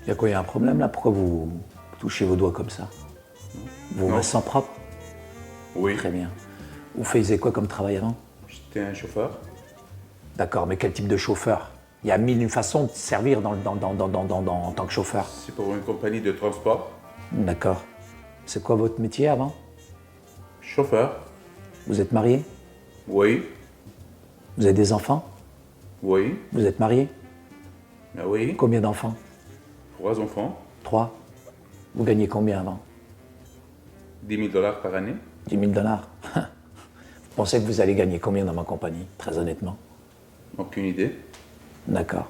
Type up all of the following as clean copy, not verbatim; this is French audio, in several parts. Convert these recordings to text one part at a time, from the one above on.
Il y a quoi, il y a un problème là? Pourquoi vous touchez vos doigts comme ça? Vos mains sont propres? Oui. Très bien. Vous faisiez quoi comme travail avant? J'étais un chauffeur. D'accord, mais quel type de chauffeur? Il y a mille et une façons de servir en tant que chauffeur. C'est pour une compagnie de transport. D'accord. C'est quoi votre métier avant? Chauffeur. Vous êtes marié? Oui. Vous avez des enfants? Oui. Vous êtes marié? Ah oui. Combien d'enfants? 3 enfants. 3. Vous gagnez combien avant? 10 000 $ par année. 10 000 $. Vous pensez que vous allez gagner combien dans ma compagnie, très honnêtement? Aucune idée. D'accord.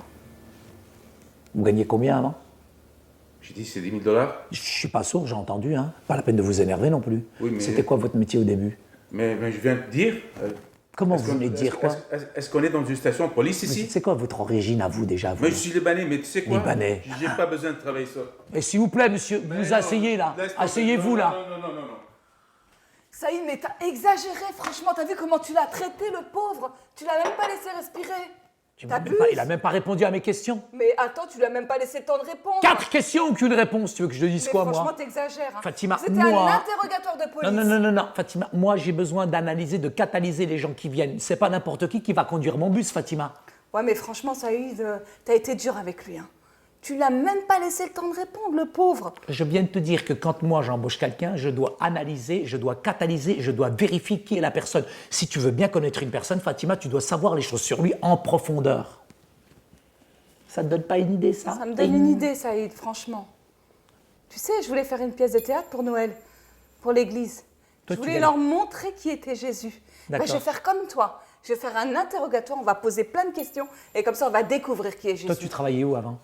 Vous gagnez combien avant? J'ai dit c'est 10 000 $. Je suis pas sourd, j'ai entendu, hein. Pas la peine de vous énerver non plus. Oui, mais- C'était quoi votre métier au début? Mais je viens de dire. Comment est-ce vous qu'on- venez de dire quoi? Est-ce qu'on est dans une station de police Mais ici? c'est quoi votre origine à vous déjà vous? Moi, je suis libanais, mais tu sais quoi? Libanais. J'ai pas besoin de travailler ça. Et s'il vous plaît, monsieur, vous non, asseyez là. laisse tomber. Asseyez-vous là. Non. Saïd, mais t'as exagéré, franchement. T'as vu comment tu l'as traité, le pauvre? Tu l'as même pas laissé respirer. T'abuses. Il a même pas répondu à mes questions. Mais attends, tu lui as même pas laissé le temps de répondre. 4 questions, aucune réponse. Tu veux que je te dise Mais quoi, franchement, moi? t'exagères. Hein. Fatima, C'était moi- un interrogatoire de police. Non, Fatima, moi j'ai besoin d'analyser, de catalyser les gens qui viennent. C'est pas n'importe qui va conduire mon bus, Fatima. Ouais, mais franchement, Saïd, t'as été dur avec lui. Hein. Tu l'as même pas laissé le temps de répondre, le pauvre. Je viens de te dire que quand moi j'embauche quelqu'un, je dois analyser, je dois catalyser, je dois vérifier qui est la personne. Si tu veux bien connaître une personne, Fatima, tu dois savoir les choses sur lui en profondeur. Ça te donne pas une idée, ça? Ça me donne une idée, Saïd, franchement. Tu sais, je voulais faire une pièce de théâtre pour Noël, pour l'église. Toi, Je tu voulais viens- leur montrer qui était Jésus. D'accord. Je vais faire comme toi. Je vais faire un interrogatoire, on va poser plein de questions, et comme ça, on va découvrir qui est Jésus. Toi, tu travaillais où avant?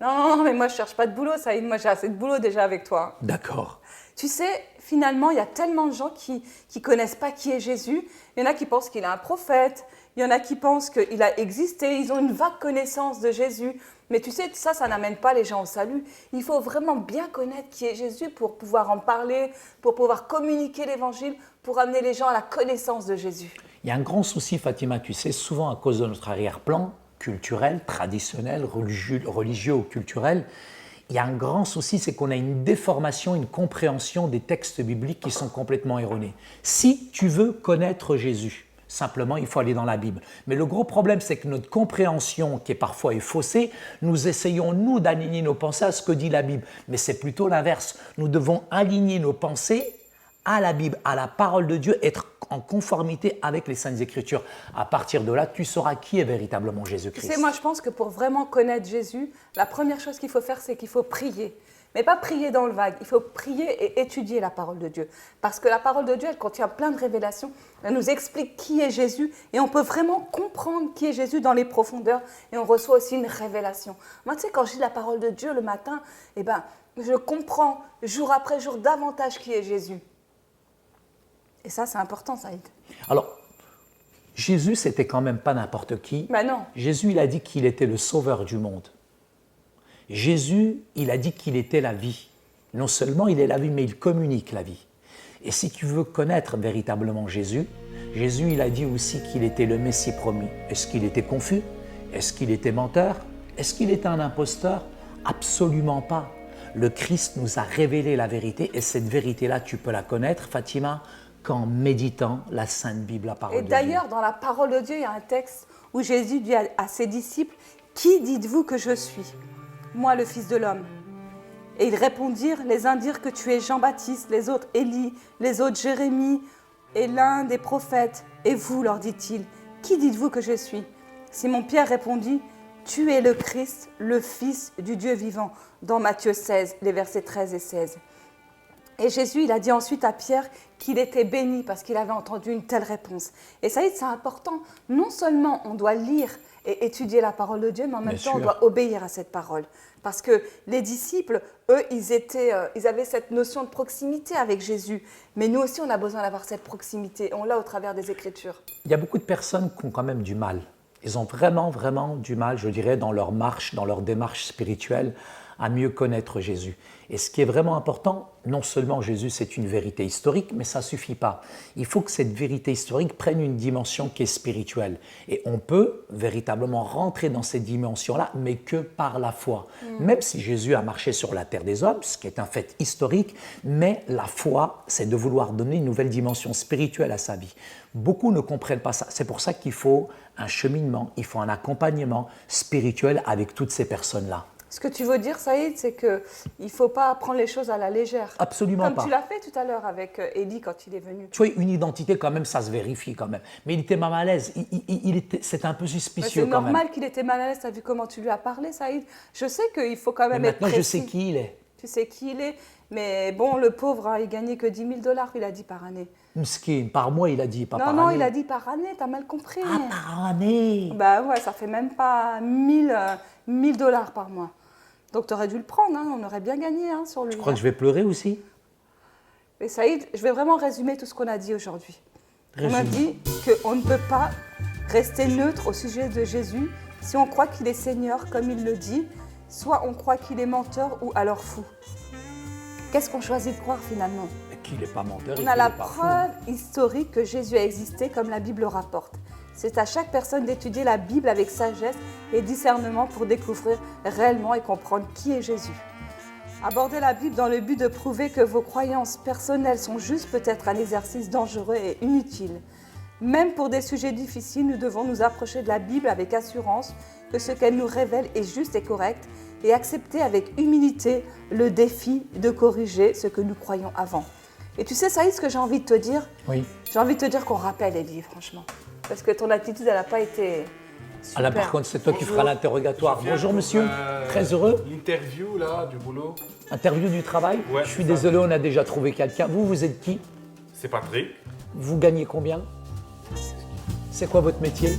Non, mais moi, je cherche pas de boulot, Saïd. Moi, j'ai assez de boulot déjà avec toi. D'accord. Tu sais, finalement, il y a tellement de gens qui connaissent pas qui est Jésus. Il y en a qui pensent qu'il est un prophète. Il y en a qui pensent qu'il a existé. Ils ont une vague connaissance de Jésus. Mais tu sais, ça n'amène pas les gens au salut. Il faut vraiment bien connaître qui est Jésus pour pouvoir en parler, pour pouvoir communiquer l'évangile, pour amener les gens à la connaissance de Jésus. Il y a un grand souci, Fatima, tu sais, souvent à cause de notre arrière-plan culturel, traditionnel, religieux ou culturel, il y a un grand souci, c'est qu'on a une déformation, une compréhension des textes bibliques qui sont complètement erronés. Si tu veux connaître Jésus, simplement, il faut aller dans la Bible. Mais le gros problème, c'est que notre compréhension, qui est parfois faussée, nous essayons, nous, d'aligner nos pensées à ce que dit la Bible. Mais c'est plutôt l'inverse. Nous devons aligner nos pensées à la Bible, à la parole de Dieu, être en conformité avec les Saintes Écritures. À partir de là, tu sauras qui est véritablement Tu Jésus-Christ. sais, moi, je pense que pour vraiment connaître Jésus, la première chose qu'il faut faire, c'est qu'il faut prier. Mais pas prier dans le vague, il faut prier et étudier la parole de Dieu. Parce que la parole de Dieu, elle contient plein de révélations. Elle nous explique qui est Jésus et on peut vraiment comprendre qui est Jésus dans les profondeurs et on reçoit aussi une révélation. Moi, tu sais, quand je lis la parole de Dieu le matin, eh ben, je comprends jour après jour davantage qui est Jésus. Et ça, c'est important, Saïd. Alors, Jésus, c'était quand même pas n'importe qui. Ben non. Jésus, il a dit qu'il était le sauveur du monde. Jésus, il a dit qu'il était la vie. Non seulement il est la vie, mais il communique la vie. Et si tu veux connaître véritablement Jésus, Jésus, il a dit aussi qu'il était le Messie promis. Est-ce qu'il était confus? Est-ce qu'il était menteur? Est-ce qu'il était un imposteur? Absolument pas. Le Christ nous a révélé la vérité et cette vérité-là, tu peux la connaître, Fatima, qu'en méditant la Sainte Bible, la parole Et de d'ailleurs, dans la parole de Dieu, il y a un texte où Jésus dit à ses disciples, « Qui dites-vous que je suis? Moi, le Fils de l'homme. » Et ils répondirent, les uns dirent que tu es Jean-Baptiste, les autres Élie, les autres Jérémie, et l'un des prophètes. Et vous, leur dit-il, qui dites-vous que je suis? Simon-Pierre répondit, tu es le Christ, le Fils du Dieu vivant, dans Matthieu 16, les versets 13 et 16. Et Jésus, il a dit ensuite à Pierre qu'il était béni parce qu'il avait entendu une telle réponse. Et ça y est, c'est important. Non seulement on doit lire et étudier la parole de Dieu, mais en même temps, on doit obéir à cette parole. Parce que les disciples, eux, ils avaient cette notion de proximité avec Jésus. Mais nous aussi, on a besoin d'avoir cette proximité. On l'a au travers des Écritures. Il y a beaucoup de personnes qui ont quand même du mal. Ils ont vraiment, vraiment du mal, je dirais, dans leur marche, dans leur démarche spirituelle, à mieux connaître Jésus. Et ce qui est vraiment important, non seulement Jésus c'est une vérité historique, mais ça ne suffit pas. Il faut que cette vérité historique prenne une dimension qui est spirituelle. Et on peut véritablement rentrer dans cette dimension-là, mais que par la foi. Même si Jésus a marché sur la terre des hommes, ce qui est un fait historique, mais la foi, c'est de vouloir donner une nouvelle dimension spirituelle à sa vie. Beaucoup ne comprennent pas ça. C'est pour ça qu'il faut un cheminement, il faut un accompagnement spirituel avec toutes ces personnes-là. Ce que tu veux dire, Saïd, c'est qu'il ne faut pas prendre les choses à la légère. Absolument Comme pas. tu l'as fait tout à l'heure avec Eddie quand il est venu. Tu vois, une identité quand même, ça se vérifie quand même. Mais il était mal à l'aise, c'était un peu suspicieux C'est quand même. normal qu'il était mal à l'aise, tu as vu comment tu lui as parlé, Saïd. Je sais qu'il faut quand Mais même être maintenant, précis. je sais qui il est. Tu sais qui il est, mais bon, le pauvre, hein, il gagnait que 10 000 $, il a dit par année. Mskin, par mois, il a dit, pas par année. Non, il a dit par année, t'as mal compris. Ah, par année. Bah ouais, ça fait même pas 1000 $ par mois. Donc tu aurais dû le prendre, hein, on aurait bien gagné hein, sur lui. Tu crois que je vais pleurer aussi? Mais Saïd, je vais vraiment résumer tout ce qu'on a dit aujourd'hui. On a Résume. dit qu'on ne peut pas rester neutre au sujet de Jésus si on croit qu'il est Seigneur, comme il le dit, soit on croit qu'il est menteur ou alors fou. Qu'est-ce qu'on choisit de croire finalement? Mais qu'il n'est pas menteur, On et a qu'il la n'est pas fou. preuve historique que Jésus a existé comme la Bible rapporte. C'est à chaque personne d'étudier la Bible avec sagesse et discernement pour découvrir réellement et comprendre qui est Jésus. Aborder la Bible dans le but de prouver que vos croyances personnelles sont justes peut être un exercice dangereux et inutile. Même pour des sujets difficiles, nous devons nous approcher de la Bible avec assurance que ce qu'elle nous révèle est juste et correct et accepter avec humilité le défi de corriger ce que nous croyons avant. Et tu sais, Saïd, ce que j'ai envie de te dire? Oui. J'ai envie de te dire qu'on rappelle Eddie, franchement. Parce que ton attitude, elle n'a pas été super. Ah là, par contre, c'est toi qui Bonjour. feras l'interrogatoire. Je viens Bonjour, pour, monsieur. Très heureux. L'interview là, du boulot. Interview du travail. Ouais, Je suis ça. désolé, on a déjà trouvé quelqu'un. Vous êtes qui? C'est Patrick. Vous gagnez combien? C'est quoi votre métier?